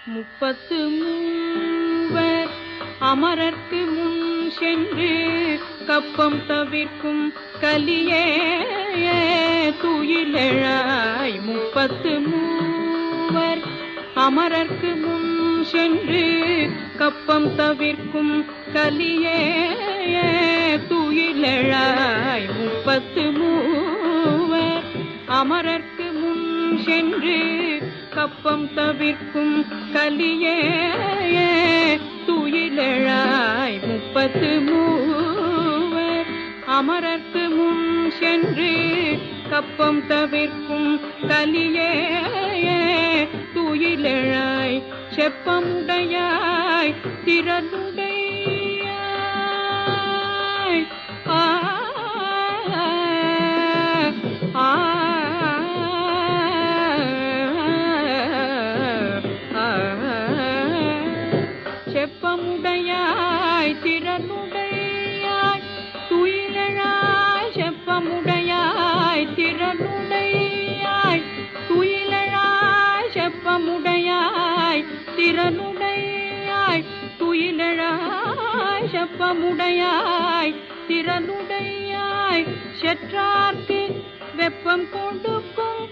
முப்பத்து மூவர் அமரர்க்கு முன் சென்று கப்பம் தவிர்க்கும் கலியே துயிலெழாய். முப்பத்து மூவர் அமரர்க்கு முன் சென்று கப்பம் தவிர்க்கும் கலியே துயிலெழாய். முப்பத்து மூவர் அமரர்க்கு முன் சென்று கப்பம் தவிர்க்கும் கலியே துயிலெழாய். முப்பத்து மூவர் அமரர்க்கு முன் சென்று கப்பம் தவிர்க்கும் கலியே துயிலெழாய். செப்பமுடையாய் திறனுடையாய் செப்பமுடையாய் திறனுடையாய் துயிலெழாய். செப்பமுடையாய் திறனுடையாய் துயிலெழாய். செப்பமுடையாய் திறனுடையாய் துயிலெழாய். செப்பமுடையாய் திறனுடையாய் செற்றார்க்கு வெப்பம் கொடுக்கும்